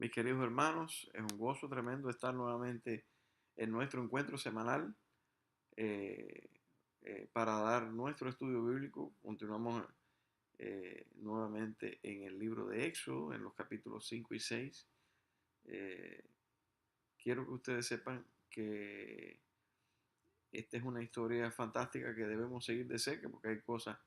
Mis queridos hermanos, es un gozo tremendo estar nuevamente en nuestro encuentro semanal eh, para dar nuestro estudio bíblico. Continuamos nuevamente en el libro de Éxodo, en los capítulos 5 y 6. Eh, Quiero que ustedes sepan que esta es una historia fantástica que debemos seguir de cerca porque hay cosas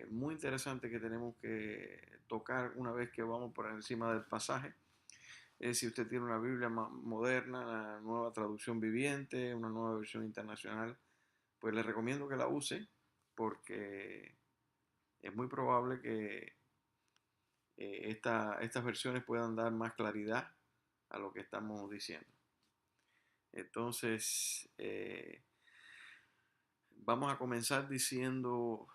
muy interesantes que tenemos que tocar una vez que vamos por encima del pasaje. Si usted tiene una Biblia moderna, la nueva traducción viviente, una nueva versión internacional, pues le recomiendo que la use porque es muy probable que estas versiones puedan dar más claridad a lo que estamos diciendo. Entonces, vamos a comenzar diciendo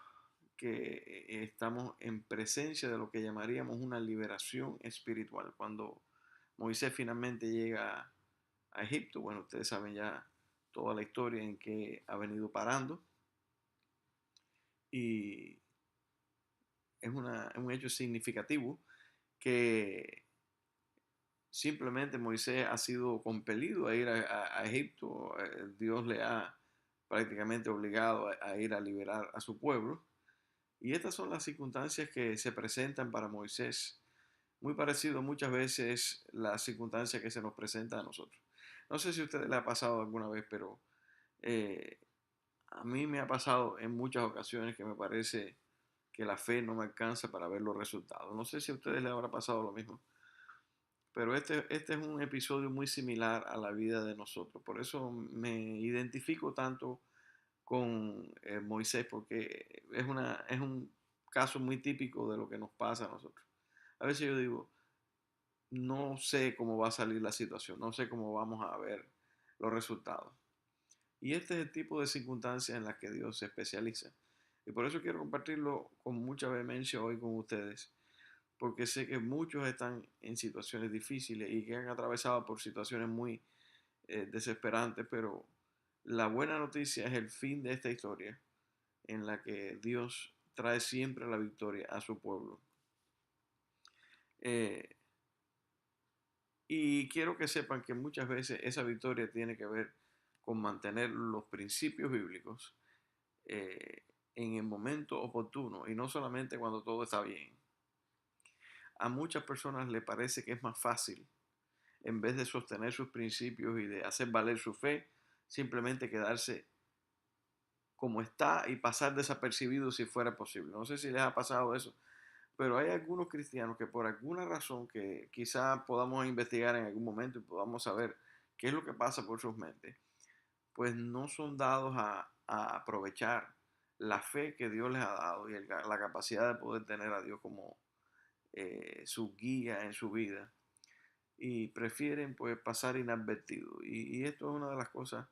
que estamos en presencia de lo que llamaríamos una liberación espiritual. Cuando Moisés finalmente llega a Egipto, bueno, ustedes saben ya toda la historia en que ha venido parando y es un hecho significativo que simplemente Moisés ha sido compelido a ir a Egipto. Dios le ha prácticamente obligado a ir a liberar a su pueblo. Y estas son las circunstancias que se presentan para Moisés, muy parecido muchas veces las circunstancias que se nos presentan a nosotros. No sé si a usted le ha pasado alguna vez, pero eh, a mí me ha pasado en muchas ocasiones que me parece que la fe no me alcanza para ver los resultados. No sé si a ustedes les habrá pasado lo mismo, pero este es un episodio muy similar a la vida de nosotros. Por eso me identifico tanto con Moisés, porque es un caso muy típico de lo que nos pasa a nosotros. A veces yo digo, no sé cómo va a salir la situación, no sé cómo vamos a ver los resultados. Y este es el tipo de circunstancias en las que Dios se especializa. Y por eso quiero compartirlo con mucha vehemencia hoy con ustedes, porque sé que muchos están en situaciones difíciles y que han atravesado por situaciones muy desesperantes, pero la buena noticia es el fin de esta historia en la que Dios trae siempre la victoria a su pueblo. Eh, y quiero que sepan que muchas veces esa victoria tiene que ver con mantener los principios bíblicos eh, en el momento oportuno y no solamente cuando todo está bien. A muchas personas les parece que es más fácil, en vez de sostener sus principios y de hacer valer su fe, simplemente quedarse como está y pasar desapercibido si fuera posible. No sé si les ha pasado eso, pero hay algunos cristianos que por alguna razón que quizá podamos investigar en algún momento y podamos saber qué es lo que pasa por sus mentes, pues no son dados a aprovechar la fe que Dios les ha dado y la capacidad de poder tener a Dios como su guía en su vida y prefieren pues pasar inadvertido. Y esto es una de las cosas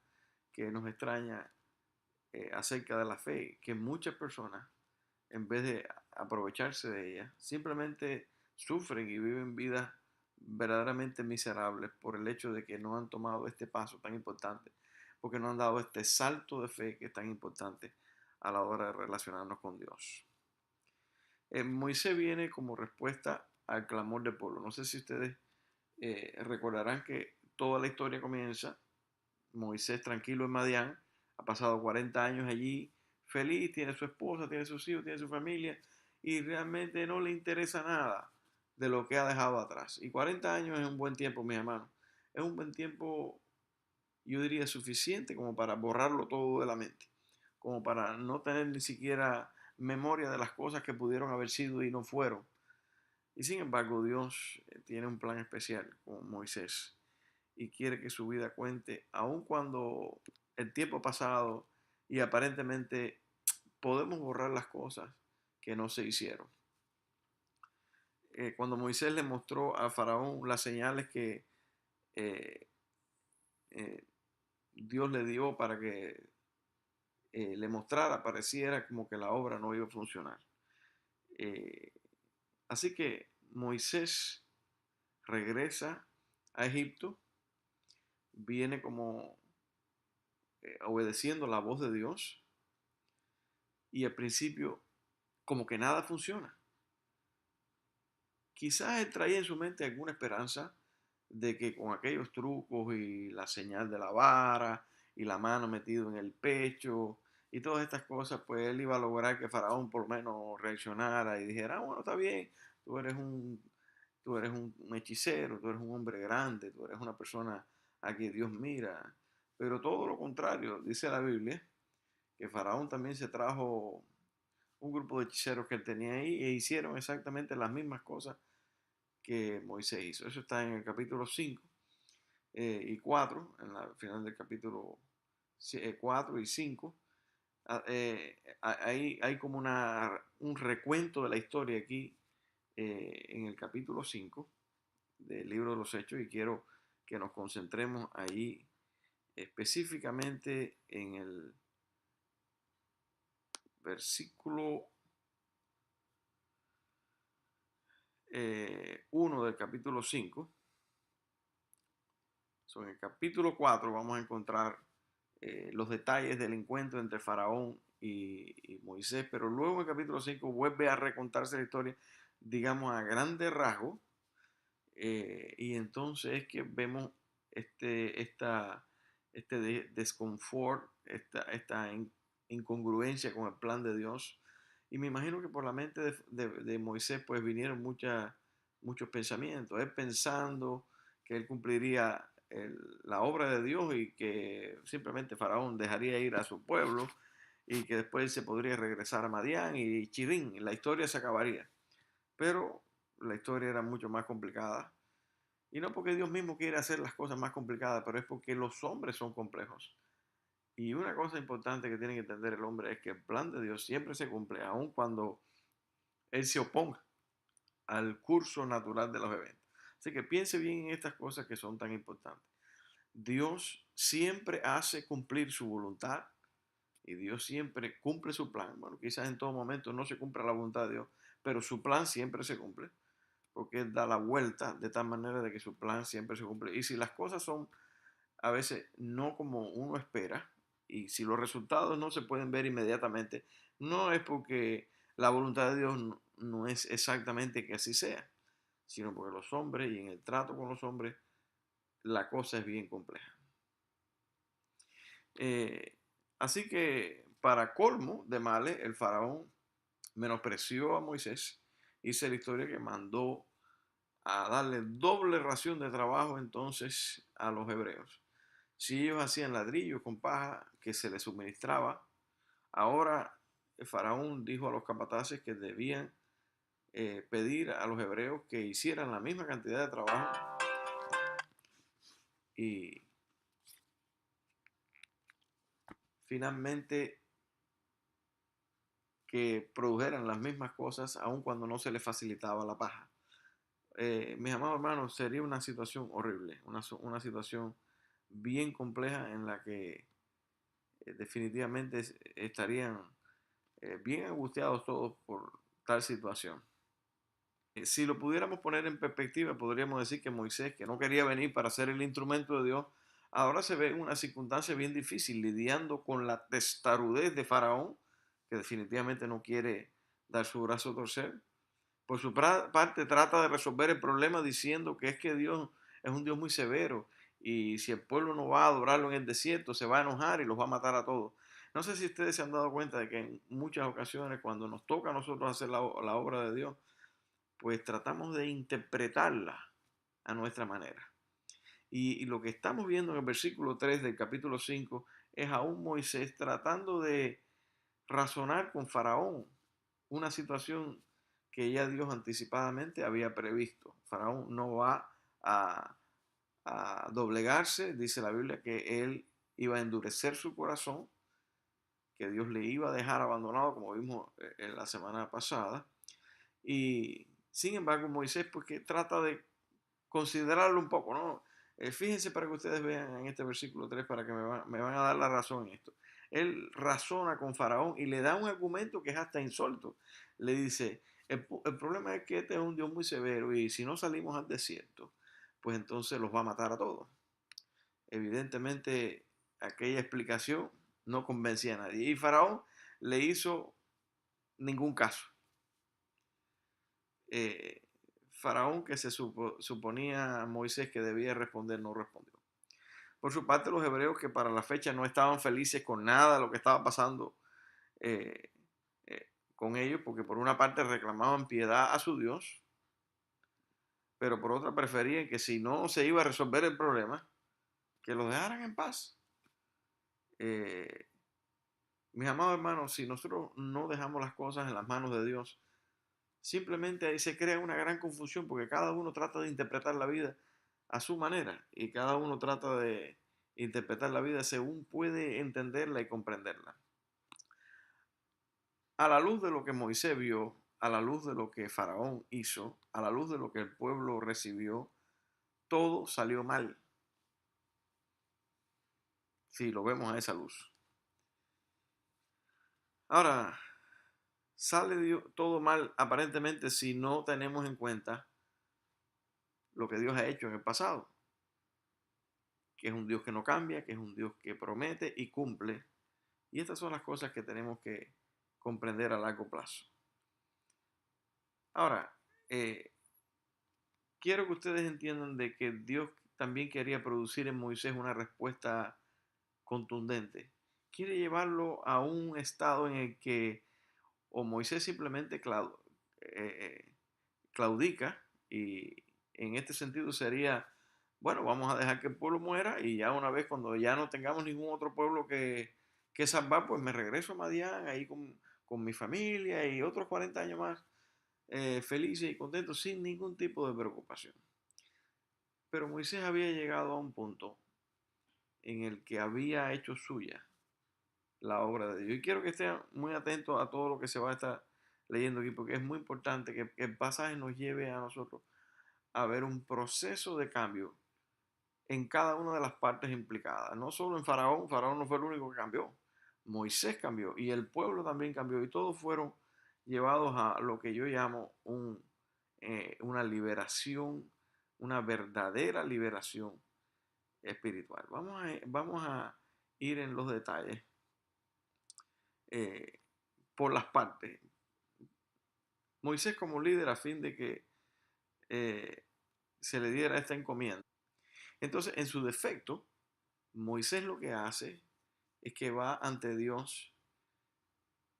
que nos extraña acerca de la fe, que muchas personas, en vez de aprovecharse de ella, simplemente sufren y viven vidas verdaderamente miserables por el hecho de que no han tomado este paso tan importante, porque no han dado este salto de fe que es tan importante a la hora de relacionarnos con Dios. Moisés viene como respuesta al clamor del pueblo. No sé si ustedes recordarán que toda la historia comienza Moisés tranquilo en Madián, ha pasado 40 años allí, feliz, tiene su esposa, tiene sus hijos, tiene su familia y realmente no le interesa nada de lo que ha dejado atrás. Y 40 años es un buen tiempo, mis hermanos. Es un buen tiempo, yo diría, suficiente como para borrarlo todo de la mente, como para no tener ni siquiera memoria de las cosas que pudieron haber sido y no fueron. Y sin embargo, Dios tiene un plan especial con Moisés y quiere que su vida cuente, aun cuando el tiempo ha pasado y aparentemente podemos borrar las cosas que no se hicieron. Cuando Moisés le mostró a Faraón las señales que eh, eh, Dios le dio para que le mostrara, pareciera como que la obra no iba a funcionar. Eh, Así que Moisés regresa a Egipto, viene como obedeciendo la voz de Dios y al principio como que nada funciona. quizás él traía en su mente alguna esperanza de que con aquellos trucos y la señal de la vara y la mano metido en el pecho y todas estas cosas, pues él iba a lograr que Faraón por lo menos reaccionara y dijera, ah, bueno, está bien, tú eres un, tú eres un hechicero, tú eres un hombre grande, tú eres una persona a quien Dios mira. Pero todo lo contrario, dice la Biblia, que Faraón también se trajo un grupo de hechiceros que él tenía ahí e hicieron exactamente las mismas cosas que Moisés hizo. Eso está en el capítulo 5 y 4, en la final del capítulo 4 y 5. Hay como un recuento de la historia aquí en el capítulo 5 del libro de los Hechos y quiero que nos concentremos ahí específicamente en el versículo 1 del capítulo 5. So, en el capítulo 4 vamos a encontrar los detalles del encuentro entre Faraón y Moisés, pero luego en el capítulo 5 vuelve a recontarse la historia, digamos a grandes rasgos, y entonces es que vemos este desconfort, esta incongruencia con el plan de Dios. Y me imagino que por la mente de Moisés pues vinieron muchos pensamientos. Él pensando que él cumpliría la obra de Dios y que simplemente Faraón dejaría ir a su pueblo y que después se podría regresar a Madián y Chirín, la historia se acabaría. Pero la historia era mucho más complicada. Y no porque Dios mismo quiere hacer las cosas más complicadas, pero es porque los hombres son complejos. Y una cosa importante que tiene que entender el hombre es que el plan de Dios siempre se cumple, aun cuando Él se oponga al curso natural de los eventos. Así que piense bien en estas cosas que son tan importantes. Dios siempre hace cumplir su voluntad y Dios siempre cumple su plan. Bueno, quizás en todo momento no se cumpla la voluntad de Dios, pero su plan siempre se cumple porque Él da la vuelta de tal manera de que su plan siempre se cumple. Y si las cosas son a veces no como uno espera, y si los resultados no se pueden ver inmediatamente, no es porque la voluntad de Dios no es exactamente que así sea, sino porque los hombres y en el trato con los hombres la cosa es bien compleja. Eh, Así que para colmo de males, el faraón menospreció a Moisés. Dice la historia que mandó a darle doble ración de trabajo entonces a los hebreos. Si ellos hacían ladrillos con paja que se les suministraba, ahora el faraón dijo a los capataces que debían pedir a los hebreos que hicieran la misma cantidad de trabajo y finalmente que produjeran las mismas cosas aun cuando no se les facilitaba la paja. Mis amados hermanos, sería una situación horrible, una situación bien compleja en la que definitivamente estarían bien angustiados todos por tal situación. Si lo pudiéramos poner en perspectiva, podríamos decir que Moisés, que no quería venir para ser el instrumento de Dios, ahora se ve en una circunstancia bien difícil, lidiando con la testarudez de Faraón, que definitivamente no quiere dar su brazo a torcer. Por su parte, trata de resolver el problema diciendo que es que Dios es un Dios muy severo y si el pueblo no va a adorarlo en el desierto, se va a enojar y los va a matar a todos. No sé si ustedes se han dado cuenta de que en muchas ocasiones, cuando nos toca a nosotros hacer la obra de Dios, pues tratamos de interpretarla a nuestra manera. Y lo que estamos viendo en el versículo 3 del capítulo 5 es a un Moisés tratando de razonar con Faraón una situación que ya Dios anticipadamente había previsto. Faraón no va a doblegarse, dice la Biblia que él iba a endurecer su corazón, que Dios le iba a dejar abandonado, como vimos en la semana pasada. Y sin embargo, Moisés, porque trata de considerarlo un poco, ¿no? Fíjense para que ustedes vean en este versículo 3 para que me van a dar la razón en esto. Él razona con Faraón y le da un argumento que es hasta insólito. Le dice, el problema es que este es un Dios muy severo y si no salimos al desierto, pues entonces los va a matar a todos. Evidentemente, aquella explicación no convencía a nadie. Y Faraón le hizo ningún caso. Eh, Faraón, que se suponía a Moisés que debía responder, no respondió. Por su parte, los hebreos, que para la fecha no estaban felices con nada de lo que estaba pasando eh, eh, con ellos, porque por una parte reclamaban piedad a su Dios, pero por otra preferían que si no se iba a resolver el problema, que los dejaran en paz. Eh, Mis amados hermanos, si nosotros no dejamos las cosas en las manos de Dios, simplemente ahí se crea una gran confusión porque cada uno trata de interpretar la vida a su manera y cada uno trata de interpretar la vida según puede entenderla y comprenderla. A la luz de lo que Moisés vio, a la luz de lo que Faraón hizo, a la luz de lo que el pueblo recibió, todo salió mal, si lo vemos a esa luz. Ahora, sale todo mal aparentemente si no tenemos en cuenta lo que Dios ha hecho en el pasado, que es un Dios que no cambia, que es un Dios que promete y cumple. Y estas son las cosas que tenemos que comprender a largo plazo. Ahora, quiero que ustedes entiendan de que Dios también quería producir en Moisés una respuesta contundente. Quiere llevarlo a un estado en el que o Moisés simplemente claudica y en este sentido sería, bueno, vamos a dejar que el pueblo muera y ya una vez cuando ya no tengamos ningún otro pueblo que salvar, pues me regreso a Madián ahí con mi familia y otros 40 años más felices y contentos sin ningún tipo de preocupación. Pero Moisés había llegado a un punto en el que había hecho suya la obra de Dios. Y quiero que estén muy atentos a todo lo que se va a estar leyendo aquí, porque es muy importante que el pasaje nos lleve a nosotros a ver un proceso de cambio en cada una de las partes implicadas. No solo en Faraón, Faraón no fue el único que cambió. Moisés cambió y el pueblo también cambió y todos fueron llevados a lo que yo llamo una liberación, una verdadera liberación espiritual. Vamos a ir en los detalles eh, por las partes. Moisés como líder a fin de que eh, se le diera esta encomienda. Entonces, en su defecto, Moisés lo que hace es que va ante Dios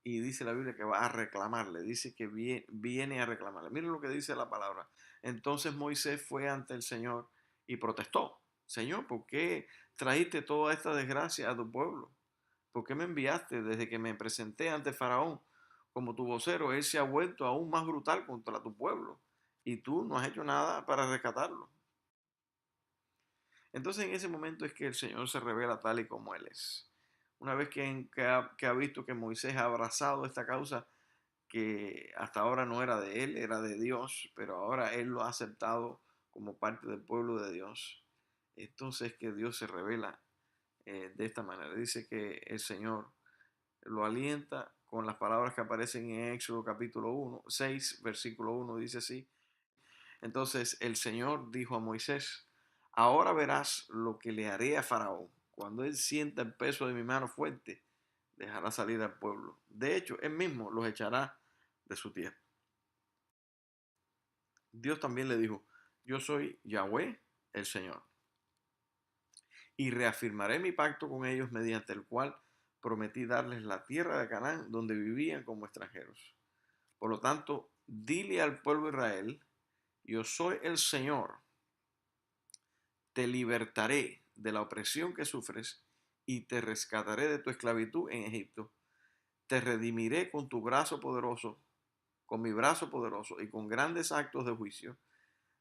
y dice la Biblia que va a reclamarle, dice que viene a reclamarle. Miren lo que dice la palabra. Entonces Moisés fue ante el Señor y protestó. Señor, ¿por qué trajiste toda esta desgracia a tu pueblo? ¿Por qué me enviaste desde que me presenté ante Faraón como tu vocero? Él se ha vuelto aún más brutal contra tu pueblo y tú no has hecho nada para rescatarlo. Entonces en ese momento es que el Señor se revela tal y como Él es. Una vez que ha visto que Moisés ha abrazado esta causa que hasta ahora no era de Él, era de Dios, pero ahora Él lo ha aceptado como parte del pueblo de Dios. Entonces que Dios se revela de esta manera. Dice que el Señor lo alienta con las palabras que aparecen en Éxodo capítulo 1, 6, versículo 1, dice así. Entonces el Señor dijo a Moisés, ahora verás lo que le haré a Faraón. Cuando él sienta el peso de mi mano fuerte, dejará salir al pueblo. De hecho, él mismo los echará de su tierra. Dios también le dijo, yo soy Yahweh, el Señor, y reafirmaré mi pacto con ellos mediante el cual prometí darles la tierra de Canaán donde vivían como extranjeros. Por lo tanto, dile al pueblo de Israel, yo soy el Señor, te libertaré de la opresión que sufres y te rescataré de tu esclavitud en Egipto. Te redimiré con tu brazo poderoso, con mi brazo poderoso y con grandes actos de juicio.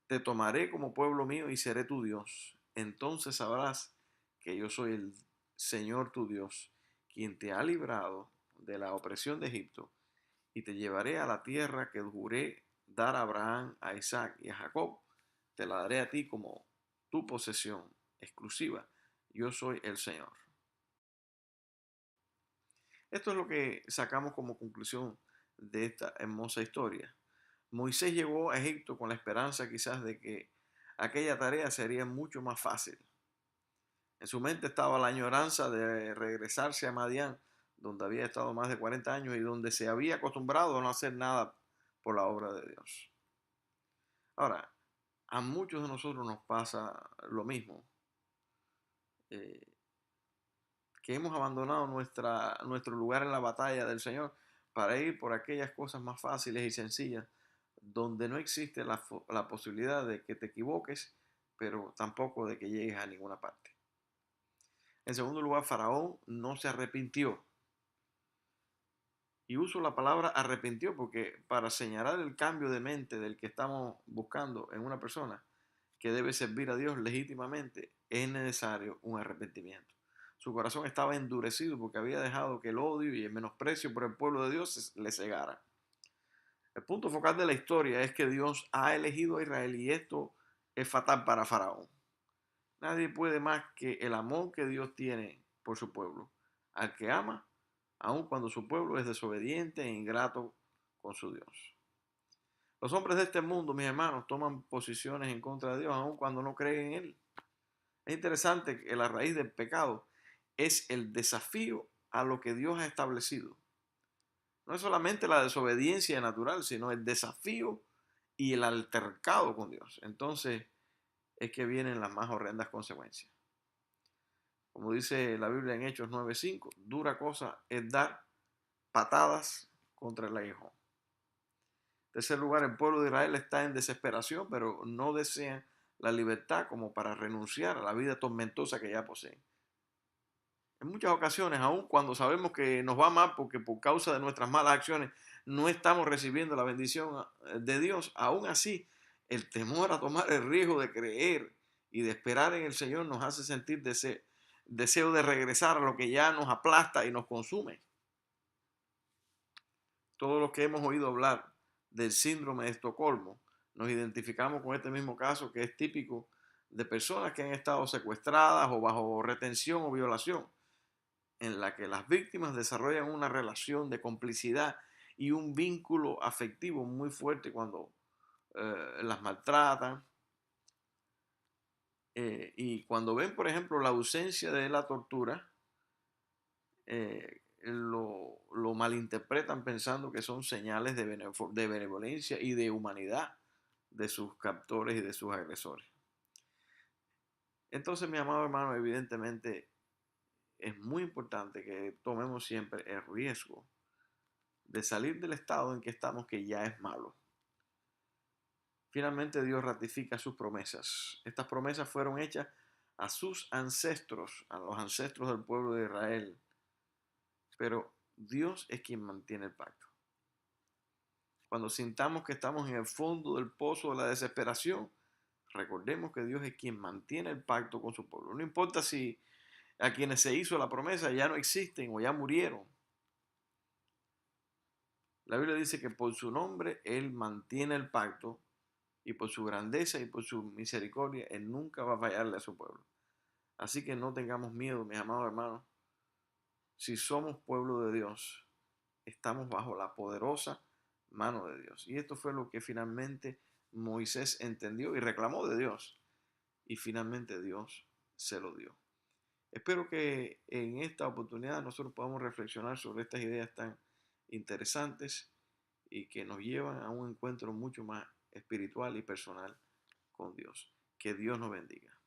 Te tomaré como pueblo mío y seré tu Dios. Entonces sabrás que yo soy el Señor tu Dios, quien te ha librado de la opresión de Egipto, y te llevaré a la tierra que juré dar a Abraham, a Isaac y a Jacob. Te la daré a ti como tu posesión exclusiva. Yo soy el Señor. Esto es lo que sacamos como conclusión de esta hermosa historia. Moisés llegó a Egipto con la esperanza quizás de que aquella tarea sería mucho más fácil. En su mente estaba la añoranza de regresarse a Madián, donde había estado más de 40 años y donde se había acostumbrado a no hacer nada por la obra de Dios. Ahora, a muchos de nosotros nos pasa lo mismo, eh, que hemos abandonado nuestro lugar en la batalla del Señor para ir por aquellas cosas más fáciles y sencillas, donde no existe la posibilidad de que te equivoques, pero tampoco de que llegues a ninguna parte. En segundo lugar, Faraón no se arrepintió. Y uso la palabra arrepintió porque para señalar el cambio de mente del que estamos buscando en una persona que debe servir a Dios legítimamente, es necesario un arrepentimiento. Su corazón estaba endurecido porque había dejado que el odio y el menosprecio por el pueblo de Dios le cegara. El punto focal de la historia es que Dios ha elegido a Israel y esto es fatal para Faraón. Nadie puede más que el amor que Dios tiene por su pueblo, al que ama, aun cuando su pueblo es desobediente e ingrato con su Dios. Los hombres de este mundo, mis hermanos, toman posiciones en contra de Dios, aun cuando no creen en Él. Es interesante que la raíz del pecado es el desafío a lo que Dios ha establecido. No es solamente la desobediencia natural, sino el desafío y el altercado con Dios. Entonces es que vienen las más horrendas consecuencias. Como dice la Biblia en Hechos 9:5, dura cosa es dar patadas contra el aguijón. En tercer lugar, el pueblo de Israel está en desesperación, pero no desean la libertad como para renunciar a la vida tormentosa que ya poseen. En muchas ocasiones, aun cuando sabemos que nos va mal porque por causa de nuestras malas acciones no estamos recibiendo la bendición de Dios, aún así el temor a tomar el riesgo de creer y de esperar en el Señor nos hace sentir deseo de regresar a lo que ya nos aplasta y nos consume. Todos los que hemos oído hablar del síndrome de Estocolmo nos identificamos con este mismo caso que es típico de personas que han estado secuestradas o bajo retención o violación, en la que las víctimas desarrollan una relación de complicidad y un vínculo afectivo muy fuerte cuando las maltratan. Y cuando ven, por ejemplo, la ausencia de la tortura, lo malinterpretan pensando que son señales de benevolencia y de humanidad de sus captores y de sus agresores. Entonces, mi amado hermano, evidentemente es muy importante que tomemos siempre el riesgo de salir del estado en que estamos, que ya es malo. Finalmente Dios ratifica sus promesas. Estas promesas fueron hechas a sus ancestros, a los ancestros del pueblo de Israel. Pero Dios es quien mantiene el pacto. Cuando sintamos que estamos en el fondo del pozo de la desesperación, recordemos que Dios es quien mantiene el pacto con su pueblo. No importa si a quienes se hizo la promesa ya no existen o ya murieron. La Biblia dice que por su nombre Él mantiene el pacto y por su grandeza y por su misericordia Él nunca va a fallarle a su pueblo. Así que no tengamos miedo, mis amados hermanos. Si somos pueblo de Dios, estamos bajo la poderosa mano de Dios. Y esto fue lo que finalmente Moisés entendió y reclamó de Dios. Y finalmente Dios se lo dio. Espero que en esta oportunidad nosotros podamos reflexionar sobre estas ideas tan interesantes y que nos llevan a un encuentro mucho más espiritual y personal con Dios. Que Dios nos bendiga.